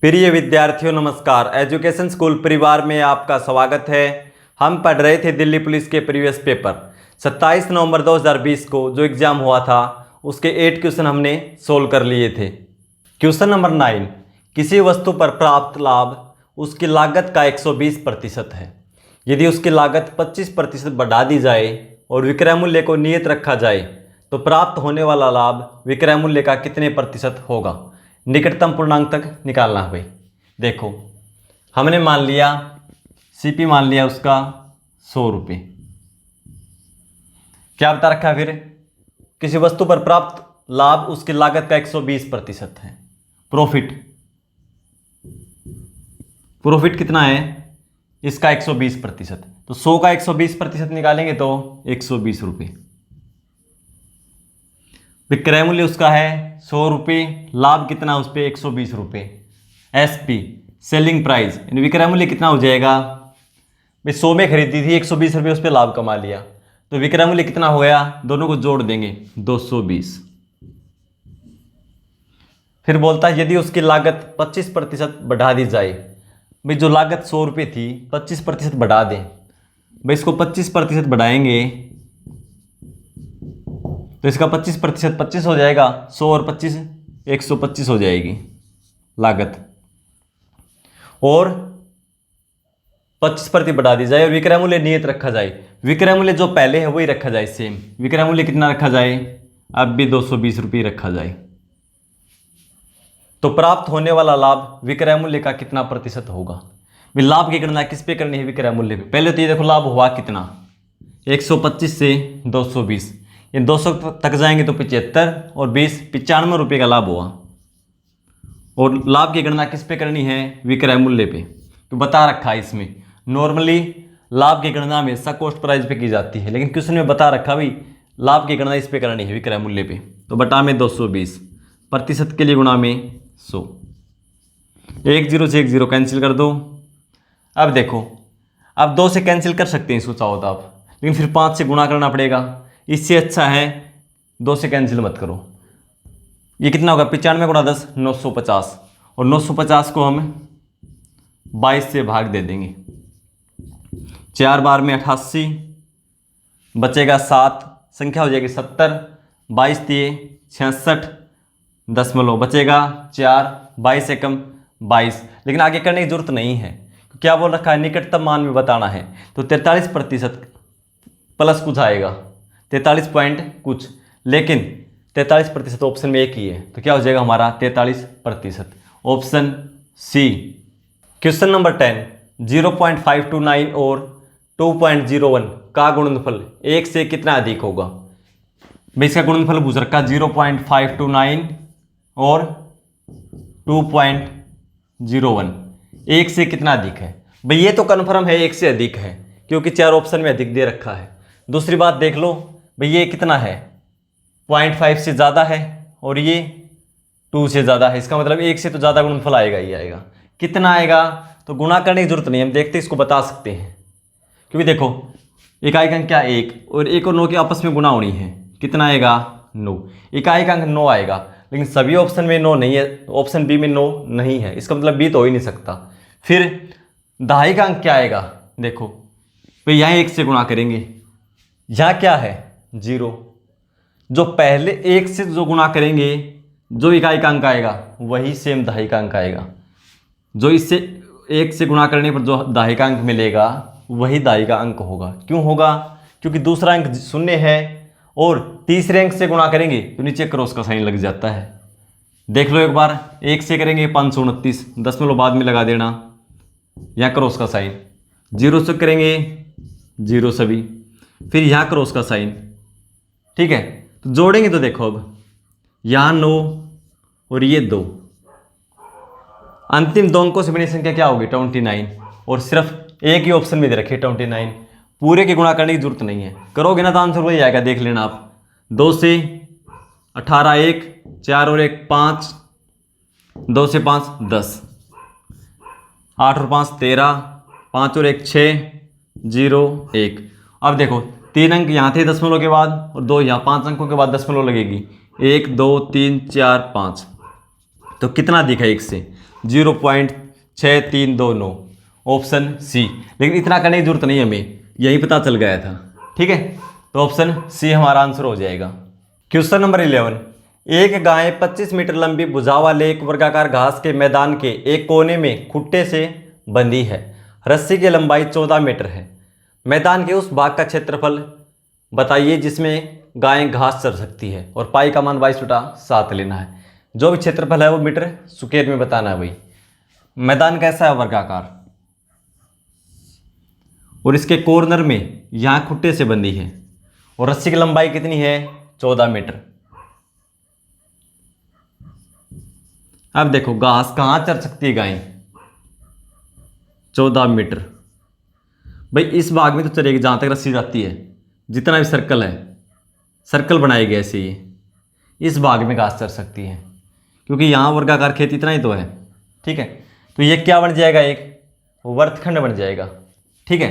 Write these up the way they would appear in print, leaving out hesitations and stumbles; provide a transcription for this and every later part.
प्रिय विद्यार्थियों नमस्कार। एजुकेशन स्कूल परिवार में आपका स्वागत है। हम पढ़ रहे थे दिल्ली पुलिस के प्रीवियस पेपर 27 नवंबर 2020 को जो एग्ज़ाम हुआ था उसके 8 क्वेश्चन हमने सोल्व कर लिए थे। क्वेश्चन नंबर 9, किसी वस्तु पर प्राप्त लाभ उसकी लागत का 120% है। यदि उसकी लागत 25% बढ़ा दी जाए और विक्रय मूल्य को नियत रखा जाए तो प्राप्त होने वाला लाभ विक्रय मूल्य का कितने प्रतिशत होगा। निकटतम पूर्णांक तक निकालना है भाई। देखो हमने मान लिया सीपी मान लिया उसका 100 रुपये। क्या बता रखा है फिर, किसी वस्तु पर प्राप्त लाभ उसकी लागत का 120% है। प्रॉफिट कितना है इसका 120%। तो 100 का 120% निकालेंगे तो 120 रुपये। विक्रय मूल्य उसका है 100 रुपये, लाभ कितना उस पर 120 रुपये। एसपी सेलिंग प्राइस विक्रय मूल्य कितना हो जाएगा भाई, 100 में खरीदी थी 120 रुपये उस पर लाभ कमा लिया तो विक्रय मूल्य कितना हो गया, दोनों को जोड़ देंगे 220। फिर बोलता है यदि उसकी लागत 25% बढ़ा दी जाए। भाई जो लागत 100 रुपये थी 25% बढ़ा दें। भाई इसको 25% बढ़ाएंगे तो इसका 25% 25 हो जाएगा। 100 और 25 125 हो जाएगी लागत। और 25% बढ़ा दी जाए और विक्रय मूल्य नियत रखा जाए। विक्रय मूल्य जो पहले है वही रखा जाए सेम। विक्रय मूल्य कितना रखा जाए, अब भी 220 रुपये रखा जाए। तो प्राप्त होने वाला लाभ विक्रय मूल्य का कितना प्रतिशत होगा। लाभ की गणना किस पे करनी है, विक्रय मूल्य पे। पहले तो ये देखो लाभ हुआ कितना, 125 से 220, ये 200 तक जाएंगे तो 75 और 20 95 रुपये का लाभ हुआ। और लाभ की गणना किस पे करनी है, विक्रय मूल्य पे। तो बता रखा है इसमें नॉर्मली लाभ की गणना हमेशा कॉस्ट प्राइस पे की जाती है, लेकिन क्वेश्चन में बता रखा भाई लाभ की गणना इस पे करनी है विक्रय मूल्य पे। तो बटा में 220 प्रतिशत के लिए गुणा में 100। 1 0 से 1 0 कैंसिल कर दो। अब देखो अब 2 से कैंसिल कर सकते हैं इसको चाहो तो आप, लेकिन फिर 5 से गुणा करना पड़ेगा। इससे अच्छा है 2 से कैंसिल मत करो। ये कितना होगा, 95 गुणा 10 950, और 950 को हम 22 से भाग दे देंगे। 4 बार में 88 बचेगा 7, संख्या हो जाएगी 70। 22 दिए 66 दशमलव बचेगा 4, 22 से कम 22। लेकिन आगे करने की जरूरत नहीं है, क्या बोल रखा है निकटतम मान में बताना है। तो 43% प्लस कुछ आएगा, 43 पॉइंट कुछ, लेकिन 43% ऑप्शन में एक ही है तो क्या हो जाएगा हमारा 43%, ऑप्शन सी। क्वेश्चन नंबर 10, 0.529 और 2.01 का गुणनफल 1 से कितना अधिक होगा। भाई इसका गुणनफल पूछ रखा 0.529 और 2.01 1 से कितना अधिक है। भाई ये तो कन्फर्म है 1 से अधिक है क्योंकि 4 ऑप्शन में अधिक दे रखा है। दूसरी बात देख लो भाई ये कितना है, 0.5 से ज़्यादा है और ये 2 से ज़्यादा है, इसका मतलब 1 से तो ज़्यादा गुणनफल आएगा ही आएगा। कितना आएगा तो गुणा करने की जरूरत नहीं, हम देखते इसको बता सकते हैं। क्योंकि देखो इकाई अंक क्या 1 और 1 और 9 की आपस में गुणा होनी है, कितना आएगा 9। इकाई अंक 9 आएगा, लेकिन सभी ऑप्शन में 9 नहीं है, ऑप्शन बी में 9 नहीं है, इसका मतलब बी तो हो ही नहीं सकता। फिर दहाई का अंक क्या आएगा, देखो भाई यहाँ 1 से गुणा करेंगे, यहाँ क्या है 0। जो पहले 1 से जो गुणा करेंगे जो इकाई का अंक आएगा वही सेम दहाई का अंक आएगा। जो इससे 1 से गुणा करने पर जो दहाई का अंक मिलेगा वही दहाई का अंक होगा। क्यों होगा, क्योंकि दूसरा अंक 0 है और तीसरे अंक से गुणा करेंगे तो नीचे क्रॉस का साइन लग जाता है। देख लो एक बार, 1 से करेंगे 529 दशमलव बाद में लगा देना, यहाँ क्रॉस का साइन। 0 से करेंगे 0 सभी, फिर यहाँ क्रॉस का साइन, ठीक है। तो जोड़ेंगे तो देखो अब यहाँ 9 और ये 2, अंतिम 2 अंकों से बनी संख्या क्या होगी 29, और सिर्फ एक ही ऑप्शन में दे रखे 29। पूरे की गुणा करने की जरूरत नहीं है, करोगे ना तो आंसर वही आएगा, देख लेना आप। 2 से 18 1, 4 और 1 5, 2 से 5 10, 8 और 5 13, 5 और 1 6, 0 1। अब देखो 3 अंक यहाँ थे दशमलव के बाद और 2 यहाँ, 5 अंकों के बाद दशमलव लगेगी, 1 2 3 4 5। तो कितना अधिक है 1 से, 0.6329, ऑप्शन सी। लेकिन इतना करने की जरूरत नहीं हमें, यही पता चल गया था। ठीक है, तो ऑप्शन सी हमारा आंसर हो जाएगा। क्वेश्चन नंबर 11, एक गाय 25 मीटर लंबी भुजा वाले एक वर्गाकार घास के मैदान के एक कोने में खुट्टे से बंधी है। रस्सी की लंबाई 14 मीटर है। मैदान के उस भाग का क्षेत्रफल बताइए जिसमें गायें घास चर सकती है, और पाई का मान 22/7 लेना है। जो भी क्षेत्रफल है वो मीटर स्क्वायर में बताना है भाई। मैदान कैसा है? वर्गाकार, और इसके कॉर्नर में यहाँ खुट्टे से बंधी है, और रस्सी की लंबाई कितनी है? 14 मीटर। अब देखो घास कहाँ चर सकती है गाय? 14 मीटर। भाई इस भाग में तो चलेगी जहाँ तक रस्सी जाती है, जितना भी सर्कल है, सर्कल बनाए गए ऐसे ही, इस भाग में घास चर सकती है, क्योंकि यहाँ वर्गाकार खेत इतना ही तो है। ठीक है, तो ये क्या बन जाएगा? एक वर्तखंड बन जाएगा। ठीक है,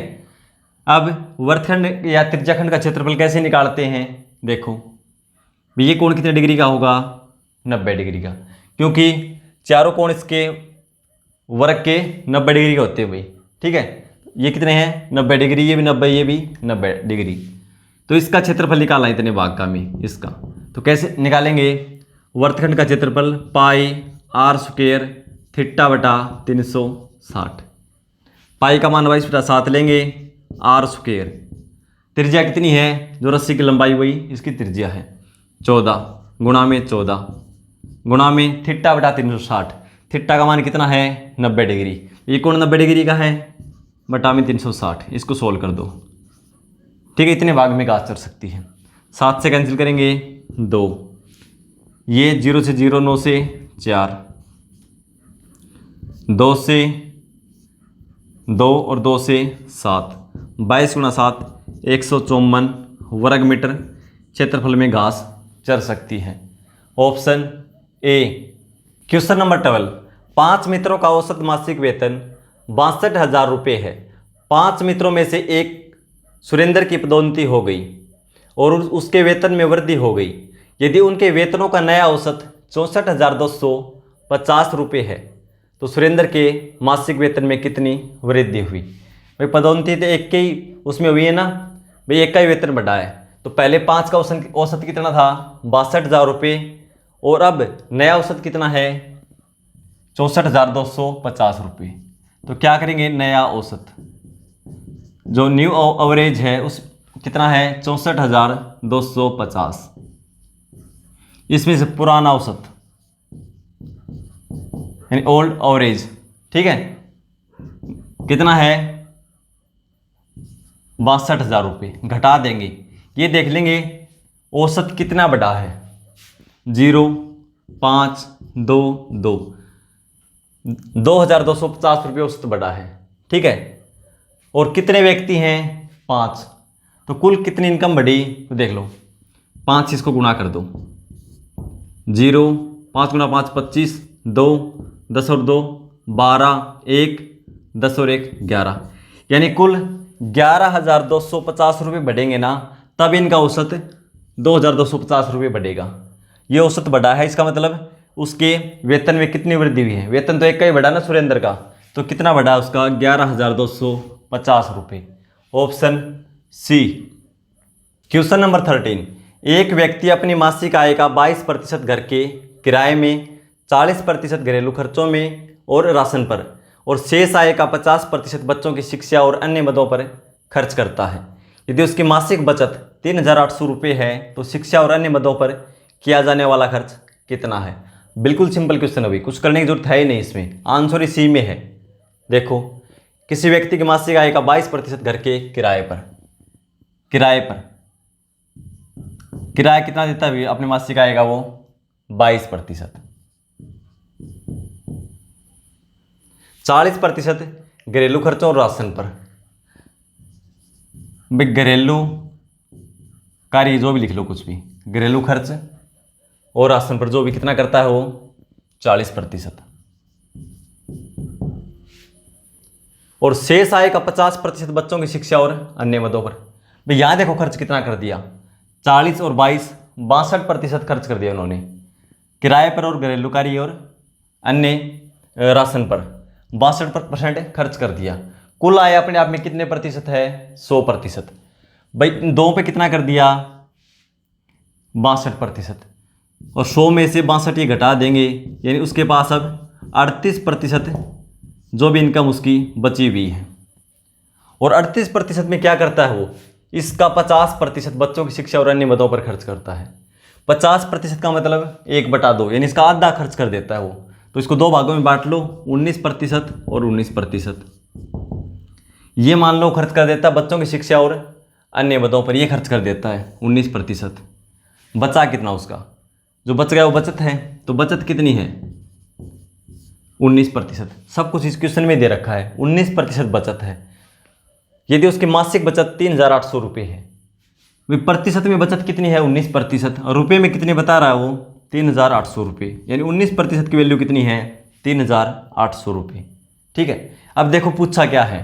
अब वर्तखंड या त्रिज्याखंड का क्षेत्रफल कैसे निकालते हैं? देखो ये कोण कितने डिग्री का होगा? 90 डिग्री का, क्योंकि चारों कोण इसके वर्ग के 90 डिग्री के होते हैं भाई। ठीक है, ये कितने हैं? 90 डिग्री, ये भी 90, ये भी 90 डिग्री। तो इसका क्षेत्रफल निकालना है इतने भाग का में इसका। तो कैसे निकालेंगे? वर्तखंड का क्षेत्रफल पाई r स्क्वायर θ/360। पाई का मान 22/7 लेंगे, r स्क्वायर। त्रिज्या कितनी है? जो रस्सी की लंबाई वही इसकी त्रिज्या है, 14 गुणा में 14 गुणा में θ/360। थीटा का मान कितना है? 90 डिग्री। ये कोण 90 डिग्री का है, बटा में 360। इसको सोल्व कर दो। ठीक है, इतने भाग में घास चर सकती है। 7 से कैंसिल करेंगे 2, ये 0 से 0, 9 से 4, 2 से 2 और 2 से 7, 22 गुणा 7 154 वर्ग मीटर क्षेत्रफल में घास चर सकती है। Option A. क्वेश्चन नंबर 12, 5 मित्रों का औसत मासिक वेतन 62,000 रुपये है। 5 मित्रों में से एक सुरेंद्र की पदोन्नति हो गई और उसके वेतन में वृद्धि हो गई। यदि उनके वेतनों का नया औसत 64,250 रुपये है तो सुरेंद्र के मासिक वेतन में कितनी वृद्धि हुई? भाई पदोन्नति तो एक के ही उसमें हुई है ना भाई, एक का ही वेतन बढ़ा है। तो पहले 5 का औसत कितना था? 62,000 रुपये, और अब नया औसत कितना है? 64,250 रुपये। तो क्या करेंगे? नया औसत जो न्यू एवरेज है उस कितना है? 64,250। इसमें से पुराना औसत यानी ओल्ड एवरेज, ठीक है, कितना है? 62,000 रुपये। घटा देंगे, ये देख लेंगे औसत कितना बढ़ा है। 0 5 2 2 2,250 रुपये औसत बढ़ा है। ठीक है, और कितने व्यक्ति हैं? 5। तो कुल कितनी इनकम बढ़ी? तो देख लो, 5 इसको गुणा कर दो। 0 5 गुणा 5 25, 2 10 और 2 12, 1 10 और 1 11, यानी कुल 11,250 रुपये बढ़ेंगे ना, तब इनका औसत 2,250 रुपये बढ़ेगा। ये औसत बढ़ा है, इसका मतलब उसके वेतन में कितनी वृद्धि हुई है? वेतन तो एक का ही बढ़ा ना सुरेंद्र का, तो कितना बढ़ा उसका? 11,250 रुपये। Option C. क्वेश्चन नंबर 13, एक व्यक्ति अपनी मासिक आय का 22% घर के किराए में, 40% घरेलू खर्चों में और राशन पर, और शेष आय का 50% बच्चों की शिक्षा और अन्य मदों पर खर्च करता है। यदि उसकी मासिक बचत 3,800 रुपये है तो शिक्षा और अन्य मदों पर किया जाने वाला खर्च कितना है? बिल्कुल सिंपल क्वेश्चन है भाई, कुछ करने की जरूरत है ही नहीं इसमें, आंसर इसी में है। देखो, किसी व्यक्ति की मासिक आय का 22% घर के किराए पर किराया कितना देता है अपने मासिक आय का? वो 22%। 40% घरेलू खर्चों और राशन पर। भाई घरेलू कार्य जो भी लिख लो, कुछ भी, घरेलू खर्च और राशन पर जो भी कितना करता है वो 40%, और शेष आय का 50% बच्चों की शिक्षा और अन्य मदों पर। भाई यहाँ देखो खर्च कितना कर दिया, 40 और 22 62% खर्च कर दिया उन्होंने किराए पर और घरेलू कार्य और अन्य राशन पर 62% खर्च कर दिया। कुल आय अपने आप में कितने प्रतिशत है? 100%। भाई 2 पे कितना कर दिया? 62%। और 100 में से 62 ये घटा देंगे, यानी उसके पास अब 38% जो भी इनकम उसकी बची हुई है। और 38% में क्या करता है वो? इसका 50% बच्चों की शिक्षा और अन्य मदों पर खर्च करता है। 50% का मतलब 1/2, यानी इसका आधा खर्च कर देता है वो। तो इसको 2 भागों में बांट लो, 19% और 19%। ये मान लो खर्च कर देता है बच्चों की शिक्षा और अन्य मदों पर, ये खर्च कर देता है 19%। बचा कितना उसका? जो बच गया वो बचत है, तो बचत कितनी है? 19%। सब कुछ इस क्वेश्चन में दे रखा है, 19% बचत है। यदि उसकी मासिक बचत 3,800 रुपये है, प्रतिशत में बचत कितनी है? 19%। और रुपये में कितने बता रहा है वो? 3,800 रुपये, यानी 19% की वैल्यू कितनी है? 3,800 रुपये। ठीक है। अब देखो पूछा क्या है,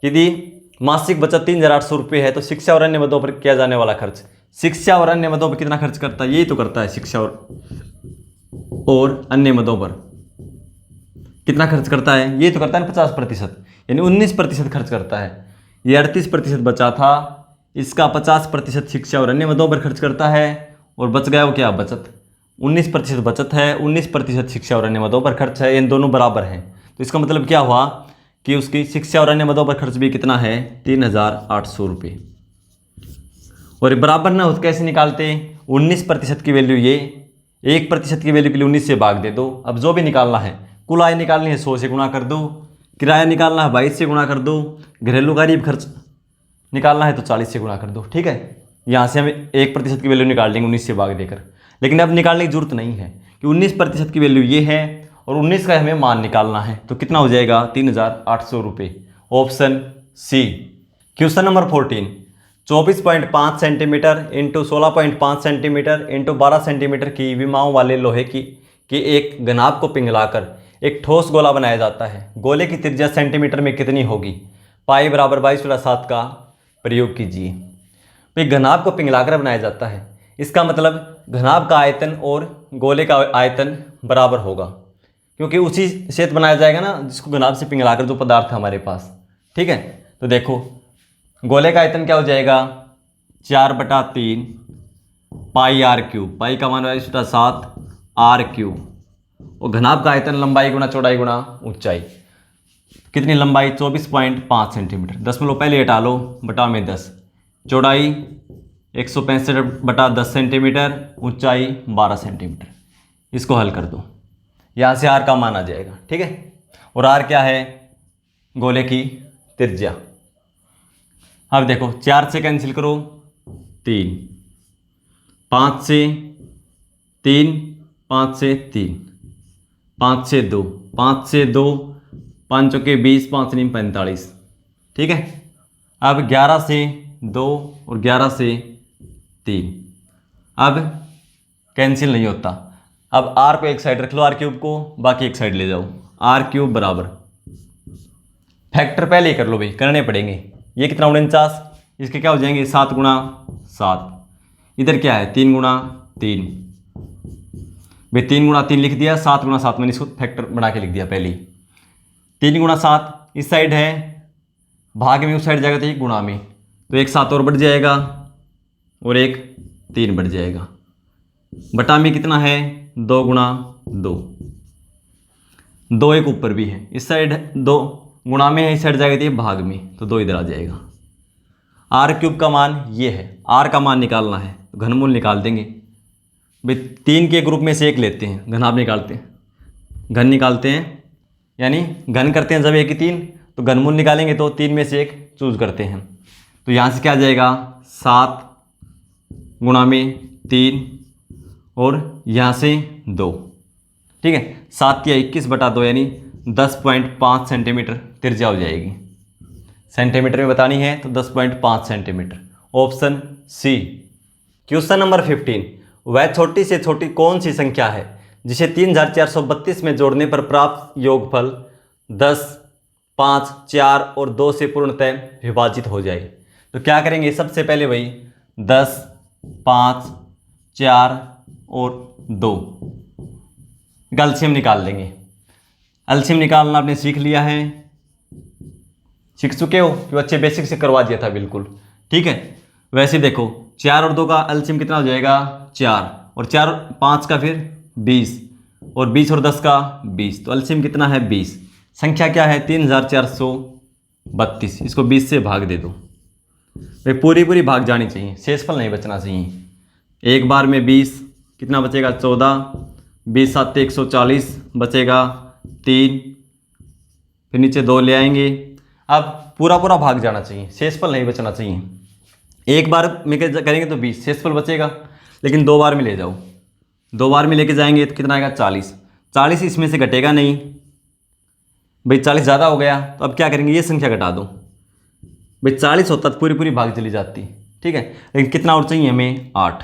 यदि मासिक बचत 3,800 रुपये है तो शिक्षा और अन्य मदों पर किया जाने वाला खर्च, शिक्षा और अन्य मदों पर कितना खर्च करता है? यही तो करता है, शिक्षा और अन्य मदों पर कितना खर्च करता है? ये तो करता है 50%, यानी 19% खर्च करता है। ये 38% बचा था, इसका 50% शिक्षा और अन्य मदों पर खर्च करता है, और बच गया वो क्या? बचत। 19% बचत है, 19% शिक्षा और अन्य मदों पर खर्च है, इन दोनों बराबर हैं। तो इसका मतलब क्या हुआ कि उसकी शिक्षा और अन्य मदों पर खर्च भी कितना है? 3,800 रुपये। और बराबर ना हो तो कैसे निकालते? 19% की वैल्यू ये, 1% की वैल्यू के लिए 19 से भाग दे दो। अब जो भी निकालना है, कुल आय निकालनी है 100 से गुणा कर दो, किराया निकालना है 22 से गुणा कर दो, घरेलू गरीब खर्च निकालना है तो 40 से गुणा कर दो। ठीक है। यहाँ से हम 1% की वैल्यू निकाल लेंगे 19 से भाग देकर, लेकिन अब निकालने की जरूरत नहीं है कि 19% की वैल्यू ये है और 19 का हमें मान निकालना है। तो कितना हो जाएगा? 3,800 रुपये। Option C. Question number 14, 24.5 centimetre into 16.5 centimetre into 12 centimetre की विमाओं वाले लोहे की एक घनाभ को पिघलाकर एक ठोस गोला बनाया जाता है। गोले की त्रिज्या सेंटीमीटर में कितनी होगी? पाई बराबर 22/7 का प्रयोग कीजिए। तो घनाभ को पिघलाकर बनाया जाता है, इसका मतलब घनाभ का आयतन और गोले का आयतन बराबर होगा, क्योंकि उसी से बनाया जाएगा ना जिसको घनाभ से पिघलाकर, जो पदार्थ है हमारे पास। ठीक है। तो देखो गोले का आयतन क्या हो जाएगा? 4/3 पाई r³, पाई का मान 22/7 r³, और घनाभ का आयतन लंबाई गुणा चौड़ाई गुणा ऊंचाई। कितनी लंबाई? 24.5 सेंटीमीटर। 10 पहले हटा लो, बटा में 10, चौड़ाई 165/10 सेंटीमीटर, ऊंचाई 12 सेंटीमीटर। इसको हल कर दो, यहाँ से r का मान आ जाएगा। ठीक है। और r क्या है? गोले की त्रिज्या। अब देखो 4 से कैंसिल करो 3, 5 से 3, 5 से 3, 5 से 2, 5 से 2, 5 चौके 20, 5 नीम 45। ठीक है। अब 11 से 2 और 11 से 3, अब कैंसिल नहीं होता। अब r को एक साइड रख लो, r³ को बाकी एक साइड ले जाओ। r³ बराबर, फैक्टर पहले ही कर लो भाई, करने पड़ेंगे। ये कितना? 49। इसके क्या हो जाएंगे? 7 गुणा 7। इधर क्या है? 3 गुणा 3। भाई 3 गुणा 3 लिख दिया, 7 गुणा 7 मैंने इसको फैक्टर बना के लिख दिया पहले ही। 3 गुणा 7 इस साइड है, भाग में उस साइड जाएगा तो एक गुणा में, तो एक 7 और बढ़ जाएगा और एक 3 बढ़ जाएगा। बटा में कितना है? 2 गुणा 2, 2 एक ऊपर भी है, इस साइड 2 गुणा में है, इस साइड जाएगा तो ये भाग में, तो 2 इधर आ जाएगा। r³ का मान ये है, r का मान निकालना है तो घनमूल निकाल देंगे भाई। 3 के ग्रुप में से एक लेते हैं, घनाभ निकालते हैं, घन निकालते हैं, यानी घन करते हैं जब 1 की 3, तो घनमूल निकालेंगे तो 3 में से एक चूज करते हैं। तो यहाँ से क्या आ जाएगा? 7 गुणा में 3 और यहाँ से 2। ठीक है। 7 या 21/2 यानी 10.5 सेंटीमीटर त्रिज्या हो जाएगी। सेंटीमीटर में बतानी है तो 10.5 centimetre. Option C. Question number 15, वह छोटी से छोटी कौन सी संख्या है जिसे 3432 में जोड़ने पर प्राप्त योगफल 10, 5, 4 और 2 से पूर्णतः विभाजित हो जाए? तो क्या करेंगे? सबसे पहले वही 10, 5, 4 और 2 एलसीएम निकाल लेंगे। एलसीएम निकालना आपने सीख लिया है, सीख चुके हो, जो अच्छे बेसिक से करवा दिया था बिल्कुल, ठीक है। वैसे देखो 4 और 2 का एलसीएम कितना हो जाएगा 4, और 4 5 का फिर 20, और 20 और 10 का 20, तो एलसीएम कितना है 20। संख्या क्या है 3432, इसको 20 से भाग दे दो भाई, पूरी पूरी भाग जानी चाहिए, शेषफल नहीं बचना चाहिए। एक बार में 20 कितना बचेगा 14, 20 7 140 बचेगा 3, फिर नीचे 2 ले आएंगे। अब पूरा पूरा भाग जाना चाहिए, शेषफल नहीं बचना चाहिए। एक बार में करेंगे तो 20 शेषफल बचेगा, लेकिन 2 बार में ले जाओ, 2 बार में लेके जाएंगे तो कितना आएगा 40, 40 इसमें से घटेगा नहीं भाई, 40 ज़्यादा हो गया, तो अब क्या करेंगे ये संख्या घटा दो भाई, 40 होता तो पूरी पूरी भाग चली जाती, ठीक है। लेकिन कितना और चाहिए हमें 8,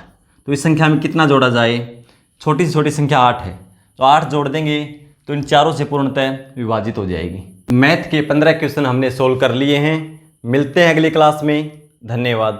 तो इस संख्या में कितना जोड़ा जाए, छोटी से छोटी संख्या 8 है, तो 8 जोड़ देंगे तो इन चारों से पूर्णतः विभाजित हो जाएगी। मैथ के 15 क्वेश्चन हमने सोल्व कर लिए हैं। मिलते हैं अगली क्लास में, धन्यवाद।